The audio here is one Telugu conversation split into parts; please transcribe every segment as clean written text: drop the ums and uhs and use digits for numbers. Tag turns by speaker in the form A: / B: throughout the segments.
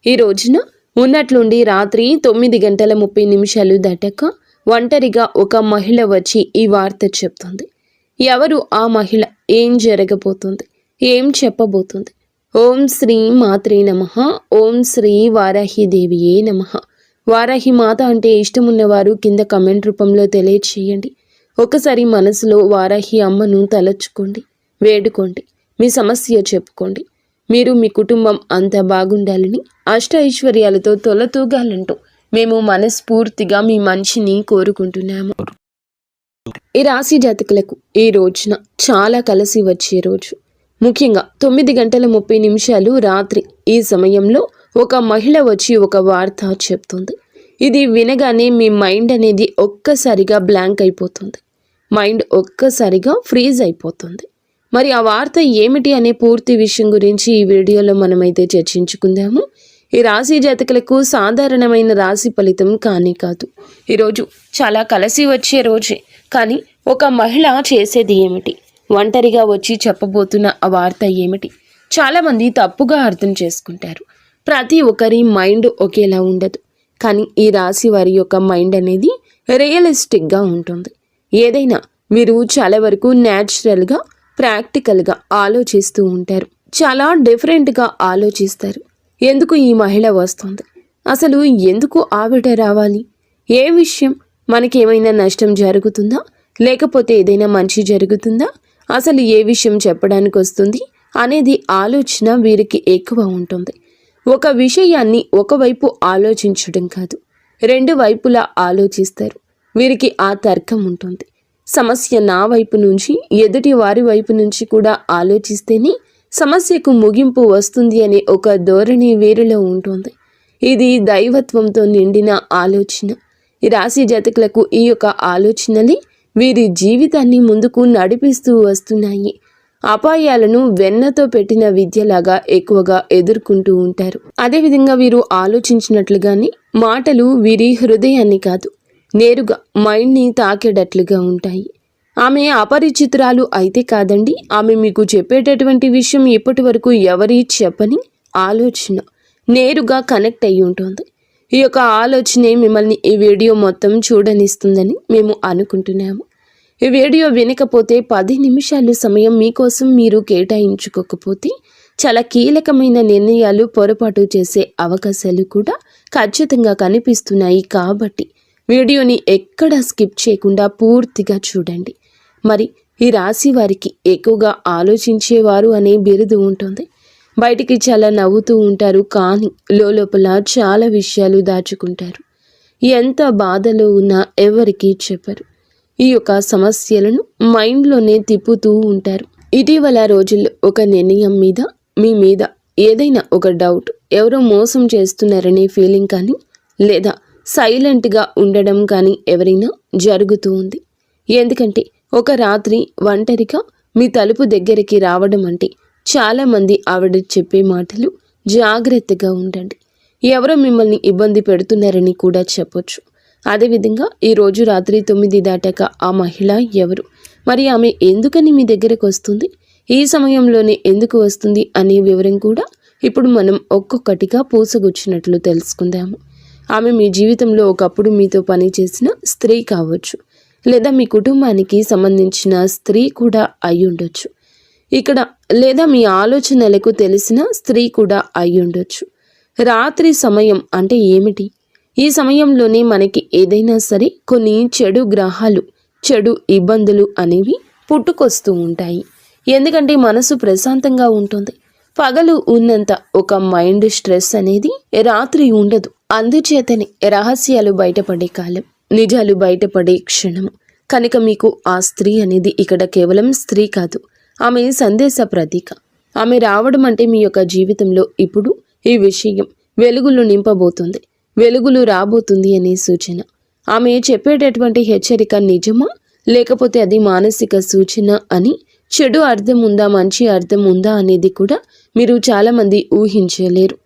A: ఈ రోజున ఉన్నట్లుండి రాత్రి 9:30 దాటాక ఒంటరిగా ఒక మహిళ వచ్చి ఈ వార్త చెప్తుంది. ఎవరు ఆ మహిళ? ఏం జరగబోతుంది? ఏం చెప్పబోతుంది? ఓం శ్రీ మాత్రే నమః. ఓం శ్రీ వారాహిదేవియే నమః. వారాహి మాత అంటే ఇష్టమున్నవారు కింద కమెంట్ రూపంలో తెలియచేయండి. ఒకసారి మనసులో వారాహి అమ్మను తలచుకోండి, వేడుకోండి, మీ సమస్య చెప్పుకోండి. మీరు మీ కుటుంబం అంతా బాగుండాలని, అష్ట ఐశ్వర్యాలతో తొలతూగాలంటూ మేము మనస్ఫూర్తిగా మీ మంచిని కోరుకుంటున్నాము. ఈ రాశి జాతకులకు ఈ రోజున చాలా కలిసి వచ్చే రోజు. ముఖ్యంగా 9:30 రాత్రి ఈ సమయంలో ఒక మహిళ వచ్చి ఒక వార్త చెప్తుంది. ఇది వినగానే మీ మైండ్ అనేది ఒక్కసారిగా బ్లాంక్ అయిపోతుంది. మైండ్ ఒక్కసారిగా ఫ్రీజ్ అయిపోతుంది. మరి ఆ వార్త ఏమిటి అనే పూర్తి విషయం గురించి ఈ వీడియోలో మనమైతే చర్చించుకుందాము. ఈ రాశి జాతకులకు సాధారణమైన రాశి ఫలితం కానీ కాదు. ఈరోజు చాలా కలిసి వచ్చే రోజే. కానీ ఒక మహిళ చేసేది ఏమిటి? ఒంటరిగా వచ్చి చెప్పబోతున్న ఆ వార్త ఏమిటి? చాలామంది తప్పుగా అర్థం చేసుకుంటారు. ప్రతి ఒక్కరి మైండ్ ఒకేలా ఉండదు. కానీ ఈ రాశి వారి యొక్క మైండ్ అనేది రియలిస్టిక్గా ఉంటుంది. ఏదైనా మీరు చాలా వరకు న్యాచురల్గా, ప్రాక్టికల్గా ఆలోచిస్తూ ఉంటారు. చాలా డిఫరెంట్గా ఆలోచిస్తారు. ఎందుకు ఈ మహిళ వస్తుంది? అసలు ఎందుకు ఆవిడ రావాలి? ఏ విషయం? మనకేమైనా నష్టం జరుగుతుందా? లేకపోతే ఏదైనా మంచి జరుగుతుందా? అసలు ఏ విషయం చెప్పడానికి వస్తుంది అనేది ఆలోచన వీరికి ఎక్కువ ఉంటుంది. ఒక విషయాన్ని ఒకవైపు ఆలోచించడం కాదు, రెండు వైపులా ఆలోచిస్తారు. వీరికి ఆ తర్కం ఉంటుంది. సమస్య నా వైపు నుంచి, ఎదుటి వారి వైపు నుంచి కూడా ఆలోచిస్తేనే సమస్యకు ముగింపు వస్తుంది అనే ఒక ధోరణి వీరిలో ఉంటుంది. ఇది దైవత్వంతో నిండిన ఆలోచన. ఈ రాశి జాతకులకు ఈ యొక్క ఆలోచనలే వీరి జీవితాన్ని ముందుకు నడిపిస్తూ వస్తున్నాయి. అపాయాలను వెన్నతో పెట్టిన విద్యలాగా ఎక్కువగా ఎదుర్కొంటూ ఉంటారు. అదేవిధంగా వీరు ఆలోచించినట్లుగానే మాటలు వీరి హృదయాన్ని కాదు, నేరుగా మైండ్ని తాకేటట్లుగా ఉంటాయి. ఆమె అపరిచితురాలు అయితే కాదండి. ఆమె మీకు చెప్పేటటువంటి విషయం ఇప్పటి వరకు ఎవరి చెప్పని ఆలోచన నేరుగా కనెక్ట్ అయి ఉంటుంది. ఈ యొక్క ఆలోచనే మిమ్మల్ని ఈ వీడియో మొత్తం చూడనిస్తుందని మేము అనుకుంటున్నాము. ఈ వీడియో వినకపోతే 10 నిమిషాలు సమయం మీకోసం మీరు కేటాయించుకోకపోతే చాలా కీలకమైన నిర్ణయాలు పొరపాటు చేసే అవకాశాలు కూడా ఖచ్చితంగా కనిపిస్తున్నాయి. కాబట్టి వీడియోని ఎక్కడా స్కిప్ చేయకుండా పూర్తిగా చూడండి. మరి ఈ రాశి వారికి ఎక్కువగా ఆలోచించేవారు అనే బిరుదు ఉంటుంది. బయటికి చాలా నవ్వుతూ ఉంటారు, కానీ లోపల చాలా విషయాలు దాచుకుంటారు. ఎంత బాధలో ఉన్నా ఎవరికీ చెప్పరు. ఈ యొక్క సమస్యలను మైండ్లోనే తిప్పుతూ ఉంటారు. ఇటీవల రోజుల్లో ఒక నిర్ణయం మీద, మీ మీద ఏదైనా ఒక డౌట్, ఎవరో మోసం చేస్తున్నారనే ఫీలింగ్ కానీ, లేదా సైలెంట్గా ఉండడం కానీ ఎవరైనా జరుగుతూ ఉంది. ఎందుకంటే ఒక రాత్రి ఒంటరిగా మీ తలుపు దగ్గరికి రావడం అంటే చాలామంది ఆవిడ చెప్పే మాటలు జాగ్రత్తగా ఉండండి, ఎవరో మిమ్మల్ని ఇబ్బంది పెడుతున్నారని కూడా చెప్పొచ్చు. అదేవిధంగా ఈరోజు రాత్రి 9 దాటాక ఆ మహిళ ఎవరు? మరి ఆమె ఎందుకని మీ దగ్గరకు వస్తుంది? ఈ సమయంలోనే ఎందుకు వస్తుంది అనే వివరం కూడా ఇప్పుడు మనం ఒక్కొక్కటిగా పూసగుచ్చినట్లు తెలుసుకుందాము. ఆమె మీ జీవితంలో ఒకప్పుడు మీతో పనిచేసిన స్త్రీ కావచ్చు, లేదా మీ కుటుంబానికి సంబంధించిన స్త్రీ కూడా అయి ఉండొచ్చు. ఇక్కడ లేదా మీ ఆలోచనలకు తెలిసిన స్త్రీ కూడా అయి ఉండొచ్చు. రాత్రి సమయం అంటే ఏమిటి? ఈ సమయంలోనే మనకి ఏదైనా సరే కొన్ని చెడు గ్రహాలు, చెడు ఇబ్బందులు అనేవి పుట్టుకొస్తూ ఉంటాయి. ఎందుకంటే మనసు ప్రశాంతంగా ఉంటుంది. పగలు ఉన్నంత ఒక మైండ్ స్ట్రెస్ అనేది రాత్రి ఉండదు. అందుచేతనే రహస్యాలు బయటపడే కాలం, నిజాలు బయటపడే క్షణము. కనుక మీకు ఆ స్త్రీ అనేది ఇక్కడ కేవలం స్త్రీ కాదు, ఆమె సందేశ ప్రతీక. ఆమె రావడం అంటే మీ యొక్క జీవితంలో ఇప్పుడు ఈ విషయం వెలుగులు నింపబోతుంది, వెలుగులు రాబోతుంది అనే సూచన. ఆమె చెప్పేటటువంటి హెచ్చరిక నిజమా, లేకపోతే అది మానసిక సూచన అని, చెడు అర్థం ఉందా, మంచి అర్థం ఉందా అనేది కూడా మీరు చాలామంది ఊహించలేరు.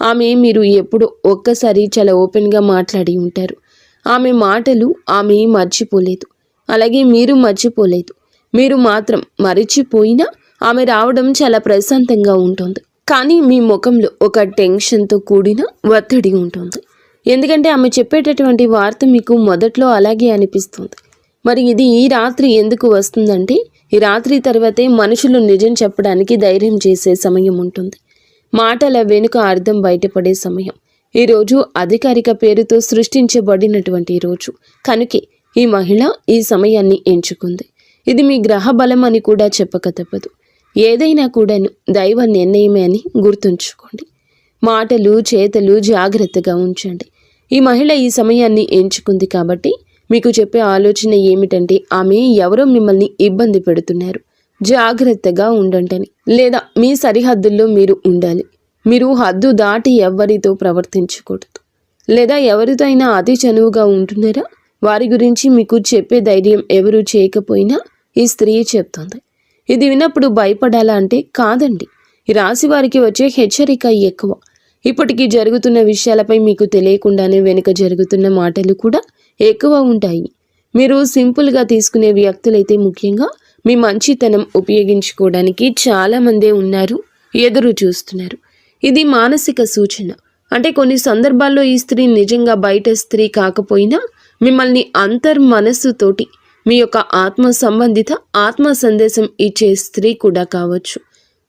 A: ఆమె మీరు ఎప్పుడు ఒక్కసారి చాలా ఓపెన్గా మాట్లాడి ఉంటారు. ఆమె మాటలు ఆమె మర్చిపోలేదు, అలాగే మీరు మర్చిపోలేదు. మీరు మాత్రం మరిచిపోయినా ఆమె రావడం చాలా ప్రశాంతంగా ఉంటుంది. కానీ మీ ముఖంలో ఒక టెన్షన్తో కూడిన ఒత్తిడి ఉంటుంది. ఎందుకంటే ఆమె చెప్పేటటువంటి వార్త మీకు మొదట్లో అలాగే అనిపిస్తుంది. మరి ఇది ఈ రాత్రి ఎందుకు వస్తుందంటే, ఈ రాత్రి తర్వాతే మనుషులు నిజం చెప్పడానికి ధైర్యం చేసే సమయం ఉంటుంది. మాటల వెనుక అర్థం బయటపడే సమయం. ఈరోజు అధికారిక పేరుతో సృష్టించబడినటువంటి రోజు కనుకే ఈ మహిళ ఈ సమయాన్ని ఎంచుకుంది. ఇది మీ గ్రహ బలం అని కూడా చెప్పక తప్పదు. ఏదైనా కూడాను దైవ నిర్ణయమే అని గుర్తుంచుకోండి. మాటలు చేతలు జాగ్రత్తగా ఉంచండి. ఈ మహిళ ఈ సమయాన్ని ఎంచుకుంది కాబట్టి మీకు చెప్పే ఆలోచన ఏమిటంటే, ఆమె ఎవరో మిమ్మల్ని ఇబ్బంది పెడుతున్నారు, జాగ్రత్తగా ఉండండి, లేదా మీ సరిహద్దుల్లో మీరు ఉండాలి. మీరు హద్దు దాటి ఎవరితో ప్రవర్తించకూడదు, లేదా ఎవరితో అయినా అతి చనువుగా ఉంటున్నారా వారి గురించి మీకు చెప్పే ధైర్యం ఎవరు చేయకపోయినా ఈ స్త్రీ చెప్తుంది. ఇది విన్నప్పుడు భయపడాలా అంటే కాదండి. ఈ రాశి వారికి వచ్చే హెచ్చరిక ఎక్కువ. ఇప్పటికీ జరుగుతున్న విషయాలపై మీకు తెలియకుండానే వెనుక జరుగుతున్న మాటలు కూడా ఎక్కువ ఉంటాయి. మీరు సింపుల్గా తీసుకునే వ్యక్తులైతే ముఖ్యంగా మీ మంచితనం ఉపయోగించుకోవడానికి చాలామందే ఉన్నారు, ఎదురు చూస్తున్నారు. ఇది మానసిక సూచన. అంటే కొన్ని సందర్భాల్లో ఈ స్త్రీ నిజంగా బయట స్త్రీ కాకపోయినా మిమ్మల్ని అంతర్మనస్సుతోటి మీ యొక్క ఆత్మ సంబంధిత ఆత్మ సందేశం ఇచ్చే స్త్రీ కూడా కావచ్చు.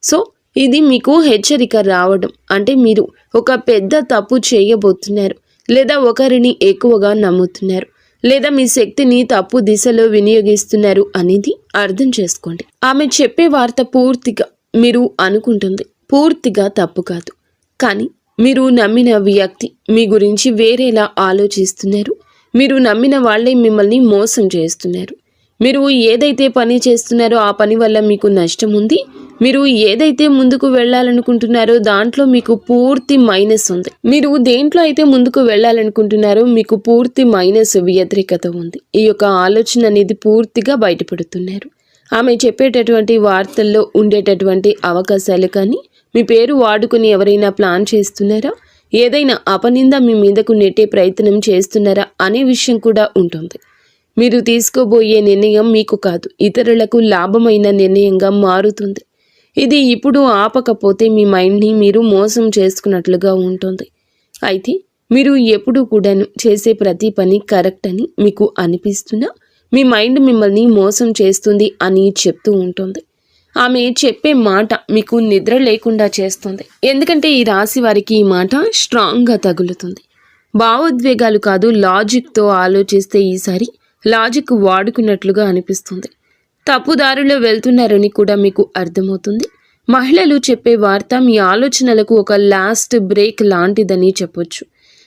A: సో ఇది మీకు హెచ్చరిక రావడం అంటే మీరు ఒక పెద్ద తప్పు చేయబోతున్నారు, లేదా ఒకరిని ఎక్కువగా నమ్ముతున్నారు, లేదా మీ శక్తిని తప్పు దిశలో వినియోగిస్తున్నారు అనేది అర్థం చేసుకోండి. ఆమె చెప్పే వార్త పూర్తిగా మీరు అనుకుంటుంది పూర్తిగా తప్పు కాదు. కానీ మీరు నమ్మిన వ్యక్తి మీ గురించి వేరేలా ఆలోచిస్తున్నారు. మీరు నమ్మిన వాళ్ళే మిమ్మల్ని మోసం చేస్తున్నారు. మీరు ఏదైతే పని చేస్తున్నారో ఆ పని వల్ల మీకు నష్టం ఉంది. మీరు ఏదైతే ముందుకు వెళ్ళాలనుకుంటున్నారో దాంట్లో మీకు పూర్తి మైనస్ ఉంది. మీరు దేంట్లో అయితే ముందుకు వెళ్ళాలనుకుంటున్నారో మీకు పూర్తి మైనస్ వ్యతిరేకత ఉంది. ఈ యొక్క ఆలోచన అనేది పూర్తిగా బయటపడుతున్నారు. ఆమె చెప్పేటటువంటి వార్తల్లో ఉండేటటువంటి అవకాశాలు కానీ మీ పేరు వాడుకుని ఎవరైనా ప్లాన్ చేస్తున్నారా, ఏదైనా అపనింద మీ మీదకు నెట్టే ప్రయత్నం చేస్తున్నారా అనే విషయం కూడా ఉంటుంది. మీరు తీసుకోబోయే నిర్ణయం మీకు కాదు, ఇతరులకు లాభమైన నిర్ణయంగా మారుతుంది. ఇది ఇప్పుడు ఆపకపోతే మీ మైండ్ని మీరు మోసం చేసుకున్నట్లుగా ఉంటుంది. అయితే మీరు ఎప్పుడూ కూడాను చేసే ప్రతి పని కరెక్ట్ అని మీకు అనిపిస్తున్నా మీ మైండ్ మిమ్మల్ని మోసం చేస్తుంది అని చెప్తూ ఉంటుంది. ఆమె చెప్పే మాట మీకు నిద్ర లేకుండా చేస్తుంది. ఎందుకంటే ఈ రాశి వారికి ఈ మాట స్ట్రాంగ్గా తగులుతుంది. భావోద్వేగాలు కాదు, లాజిక్తో ఆలోచిస్తే ఈసారి లాజిక్ వాడుకున్నట్లుగా అనిపిస్తుంది. తప్పుదారిలో వెళ్తున్నారని కూడా మీకు అర్థమవుతుంది. మహిళలు చెప్పే వార్త మీ ఆలోచనలకు ఒక లాస్ట్ బ్రేక్ లాంటిదని చెప్పొచ్చు.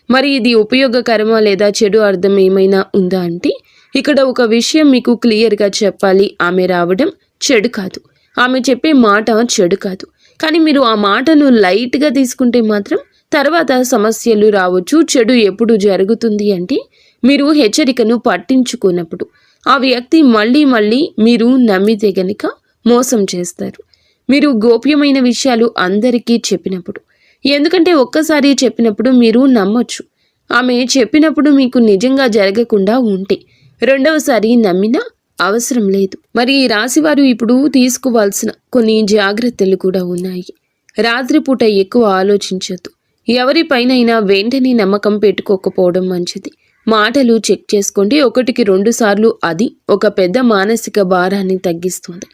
A: మరి ఇది ఉపయోగకరమా లేదా చెడు అర్థం ఏమైనా ఉందా అంటే, ఇక్కడ ఒక విషయం మీకు క్లియర్గా చెప్పాలి. ఆమె రావడం చెడు కాదు, ఆమె చెప్పే మాట చెడు కాదు. కానీ మీరు ఆ మాటను లైట్గా తీసుకుంటే మాత్రం తర్వాత సమస్యలు రావచ్చు. చెడు ఎప్పుడు జరుగుతుంది అంటే మీరు హెచ్చరికను పట్టించుకున్నప్పుడు. ఆ వ్యక్తి మళ్ళీ మళ్ళీ మీరు నమ్మితే గనుక మోసం చేస్తారు. మీరు గోప్యమైన విషయాలు అందరికీ చెప్పినప్పుడు. ఎందుకంటే ఒక్కసారి చెప్పినప్పుడు మీరు నమ్మొచ్చు. ఆమె చెప్పినప్పుడు మీకు నిజంగా జరగకుండా ఉంటే రెండవసారి నమ్మినా అవసరం లేదు. మరి ఈ రాశివారు ఇప్పుడు తీసుకోవాల్సిన కొన్ని జాగ్రత్తలు కూడా ఉన్నాయి. రాత్రిపూట ఎక్కువ ఆలోచించొద్దు. ఎవరిపైనైనా వెంటనే నమ్మకం పెట్టుకోకపోవడం మంచిది. మాటలు చెక్ చేసుకోండి. 1కి 2 సార్లు అది ఒక పెద్ద మానసిక భారాన్ని తగ్గిస్తుంది.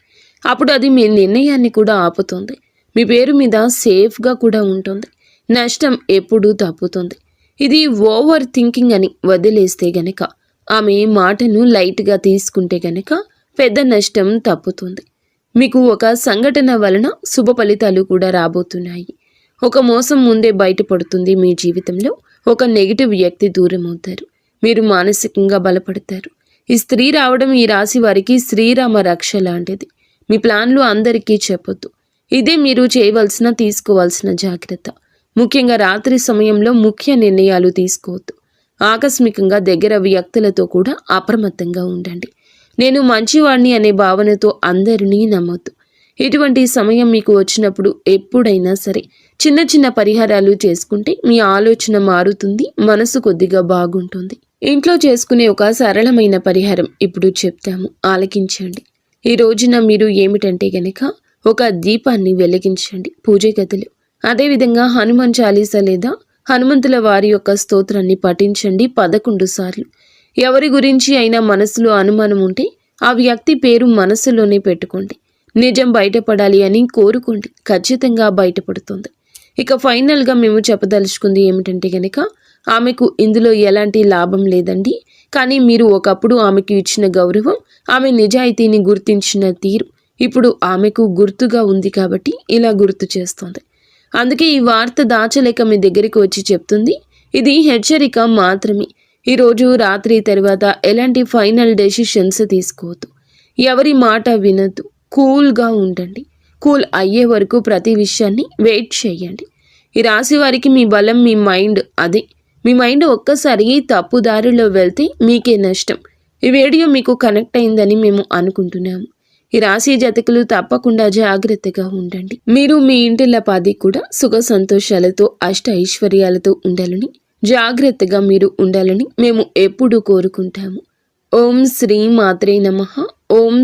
A: అప్పుడు అది మీ నిర్ణయాన్ని కూడా ఆపుతుంది. మీ పేరు మీద సేఫ్గా కూడా ఉంటుంది. నష్టం ఎప్పుడూ తప్పుతుంది. ఇది ఓవర్ థింకింగ్ అని వదిలేస్తే గనక, ఆమె మాటను లైట్గా తీసుకుంటే గనక పెద్ద నష్టం తప్పుతుంది. మీకు ఒక సంఘటన వలన శుభ ఫలితాలు కూడా రాబోతున్నాయి. ఒక మోసం ముందే బయటపడుతుంది. మీ జీవితంలో ఒక నెగిటివ్ వ్యక్తి దూరం అవుతారు. మీరు మానసికంగా బలపడతారు. ఈ స్త్రీ రావడం ఈ రాశి వారికి శ్రీరామ రక్ష లాంటిది. మీ ప్లాన్లు అందరికీ చెప్పొద్దు. ఇదే మీరు చేయవలసిన తీసుకోవాల్సిన జాగ్రత్త. ముఖ్యంగా రాత్రి సమయంలో ముఖ్య నిర్ణయాలు తీసుకోవద్దు. ఆకస్మికంగా దగ్గర వ్యక్తులతో కూడా అప్రమత్తంగా ఉండండి. నేను మంచివాడిని అనే భావనతో అందరినీ నమ్మొద్దు. ఇటువంటి సమయం మీకు వచ్చినప్పుడు ఎప్పుడైనా సరే చిన్న చిన్న పరిహారాలు చేసుకుంటే మీ ఆలోచన మారుతుంది, మనసు కొద్దిగా బాగుంటుంది. ఇంట్లో చేసుకునే ఒక సరళమైన పరిహారం ఇప్పుడు చెప్తాము, ఆలకించండి. ఈ రోజున మీరు ఏమిటంటే గనక ఒక దీపాన్ని వెలిగించండి పూజ గదిలో. అదేవిధంగా హనుమాన్ చాలీసా లేదా హనుమంతుల వారి యొక్క స్తోత్రాన్ని పఠించండి 11 సార్లు. ఎవరి గురించి అయినా మనసులో అనుమానం ఉంటే ఆ వ్యక్తి పేరు మనసులోనే పెట్టుకోండి. నిజం బయటపడాలి అని కోరుకోండి, ఖచ్చితంగా బయటపడుతుంది. ఇక ఫైనల్గా మేము చెప్పదలుచుకుంది ఏమిటంటే గనక, ఆమెకు ఇందులో ఎలాంటి లాభం లేదండి. కానీ మీరు ఒకప్పుడు ఆమెకు ఇచ్చిన గౌరవం, ఆమె నిజాయితీని గుర్తించిన తీరు ఇప్పుడు ఆమెకు గుర్తుగా ఉంది కాబట్టి ఇలా గుర్తు చేస్తుంది. అందుకే ఈ వార్త దాచలేక మీ దగ్గరికి వచ్చి చెప్తుంది. ఇది హెచ్చరిక మాత్రమే. ఈరోజు రాత్రి తర్వాత ఎలాంటి ఫైనల్ డెసిషన్స్ తీసుకోవద్దు. ఎవరి మాట వినద్దు. కూల్గా ఉండండి. కూల్ అయ్యే వరకు ప్రతి విషయాన్ని వెయిట్ చేయండి. ఈ రాశి వారికి మీ బలం మీ మైండ్. అదే మీ మైండ్ ఒక్కసారి తప్పు దారిలో వెళ్తే మీకే నష్టం. ఈ వీడియో మీకు కనెక్ట్ అయిందని మేము అనుకుంటున్నాము. ఈ రాశి జాతకులు తప్పకుండా జాగ్రత్తగా ఉండండి. మీరు మీ ఇంటిల్లపాది కూడా సుఖ సంతోషాలతో అష్ట ఐశ్వర్యాలతో ఉండాలని, జాగ్రత్తగా మీరు ఉండాలని మేము ఎప్పుడూ కోరుకుంటాము. ఓం శ్రీ మాత్రే నమః. ఓం